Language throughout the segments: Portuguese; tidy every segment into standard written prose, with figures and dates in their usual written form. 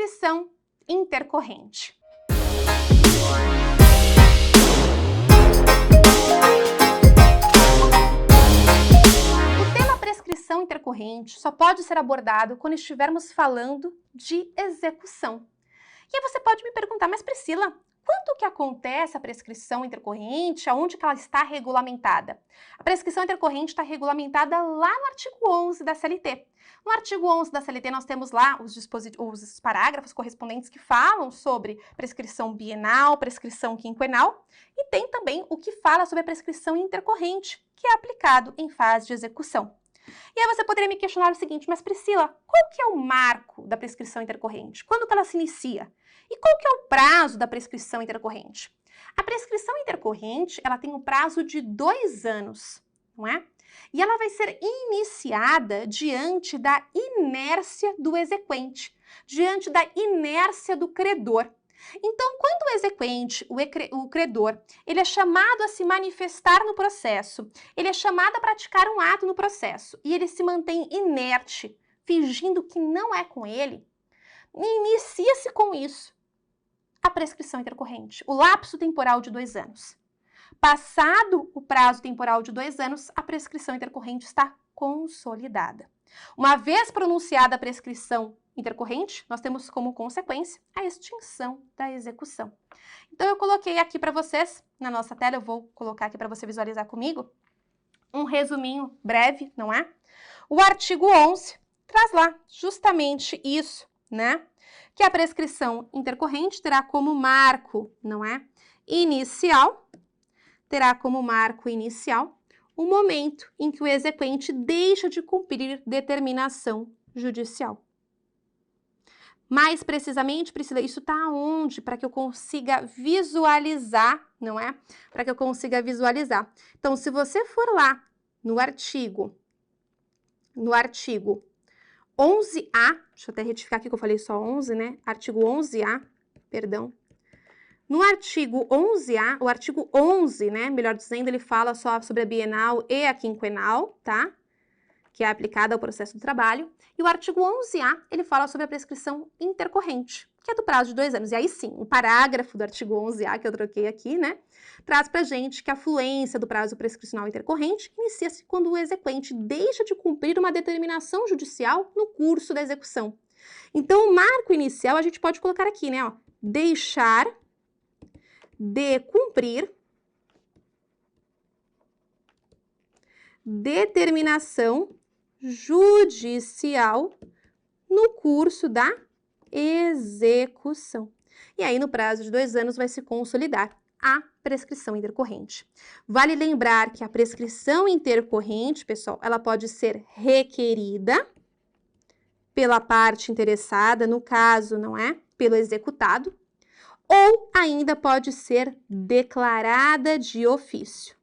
prescrição intercorrente. O tema prescrição intercorrente só pode ser abordado quando estivermos falando de execução. E aí você pode me perguntar, mas Priscila, quando que acontece a prescrição intercorrente? Aonde que ela está regulamentada? A prescrição intercorrente está regulamentada lá no artigo 11 da CLT. No artigo 11 da CLT nós temos lá os parágrafos correspondentes que falam sobre prescrição bienal, prescrição quinquenal, e tem também o que fala sobre a prescrição intercorrente, que é aplicado em fase de execução. E aí você poderia me questionar o seguinte, mas Priscila, qual que é o marco da prescrição intercorrente? Quando que ela se inicia? E qual que é o prazo da prescrição intercorrente? A prescrição intercorrente, ela tem um prazo de 2 anos, não é? E ela vai ser iniciada diante da inércia do exequente, diante da inércia do credor. Então, quando o exequente, o credor, ele é chamado a se manifestar no processo, ele é chamado a praticar um ato no processo e ele se mantém inerte, fingindo que não é com ele, inicia-se com isso a prescrição intercorrente, o lapso temporal de 2 anos. Passado o prazo temporal de 2 anos, a prescrição intercorrente está consolidada. Uma vez pronunciada a prescrição intercorrente, nós temos como consequência a extinção da execução. Então, eu coloquei aqui para vocês, na nossa tela, eu vou colocar aqui para você visualizar comigo, um resuminho breve, não é? O artigo 11 traz lá justamente isso, né? Que a prescrição intercorrente terá como marco, não é? Inicial, terá como marco inicial o momento em que o exequente deixa de cumprir determinação judicial. Mais precisamente, Priscila, isso está aonde? Para que eu consiga visualizar, não é? Para que eu consiga visualizar. Então, se você for lá no artigo 11A, deixa eu até retificar aqui que eu falei só 11, né? Artigo 11A, perdão. No artigo 11A, o artigo 11, né, melhor dizendo, ele fala só sobre a bienal e a quinquenal, tá? Que é aplicada ao processo do trabalho. E o artigo 11A, ele fala sobre a prescrição intercorrente, que é do prazo de 2 anos. E aí sim, o parágrafo do artigo 11A, que eu troquei aqui, né, traz pra gente que a fluência do prazo prescricional intercorrente inicia-se quando o exequente deixa de cumprir uma determinação judicial no curso da execução. Então, o marco inicial a gente pode colocar aqui, né, ó, deixar de cumprir determinação judicial no curso da execução. E aí, no prazo de 2 anos, vai se consolidar a prescrição intercorrente. Vale lembrar que a prescrição intercorrente, pessoal, ela pode ser requerida pela parte interessada, no caso, não é? Pelo executado, ou ainda pode ser declarada de ofício.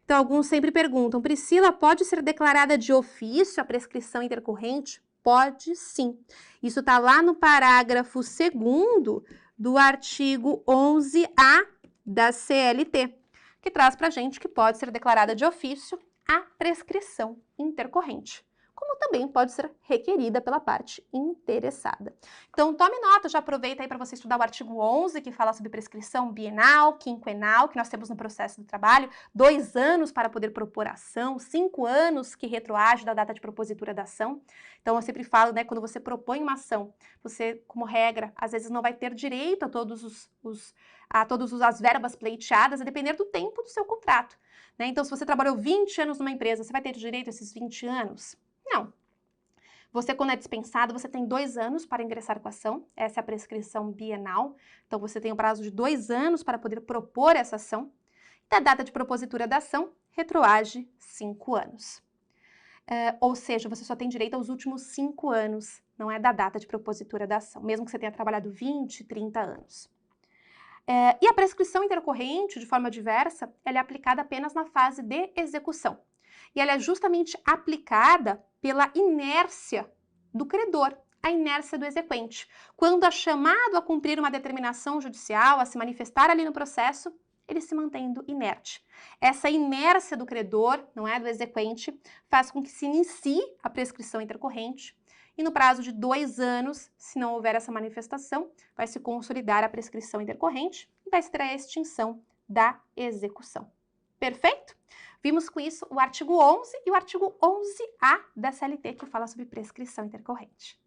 Então, alguns sempre perguntam, Priscila, pode ser declarada de ofício a prescrição intercorrente? Pode sim. Isso está lá no parágrafo 2º do artigo 11A da CLT, que traz para a gente que pode ser declarada de ofício a prescrição intercorrente, como também pode ser requerida pela parte interessada. Então, tome nota, já aproveita aí para você estudar o artigo 11, que fala sobre prescrição bienal, quinquenal, que nós temos no processo do trabalho, 2 anos para poder propor ação, 5 anos que retroage da data de propositura da ação. Então, eu sempre falo, né, quando você propõe uma ação, você, como regra, às vezes não vai ter direito a todas as verbas pleiteadas, a depender do tempo do seu contrato, né? Então, se você trabalhou 20 anos numa empresa, você vai ter direito a esses 20 anos? Não. Você, quando é dispensado, você tem 2 anos para ingressar com a ação. Essa é a prescrição bienal. Então, você tem o prazo de 2 anos para poder propor essa ação. Da data de propositura da ação, retroage 5 anos. Ou seja, você só tem direito aos últimos 5 anos, não é da data de propositura da ação, mesmo que você tenha trabalhado 20, 30 anos. E a prescrição intercorrente, de forma diversa, ela é aplicada apenas na fase de execução. E ela é justamente aplicada pela inércia do credor, a inércia do exequente. Quando é chamado a cumprir uma determinação judicial, a se manifestar ali no processo, ele se mantendo inerte. Essa inércia do credor, não é, do exequente, faz com que se inicie a prescrição intercorrente e no prazo de 2 anos, se não houver essa manifestação, vai se consolidar a prescrição intercorrente e vai se ter a extinção da execução. Perfeito? Vimos com isso o artigo 11 e o artigo 11A da CLT, que fala sobre prescrição intercorrente.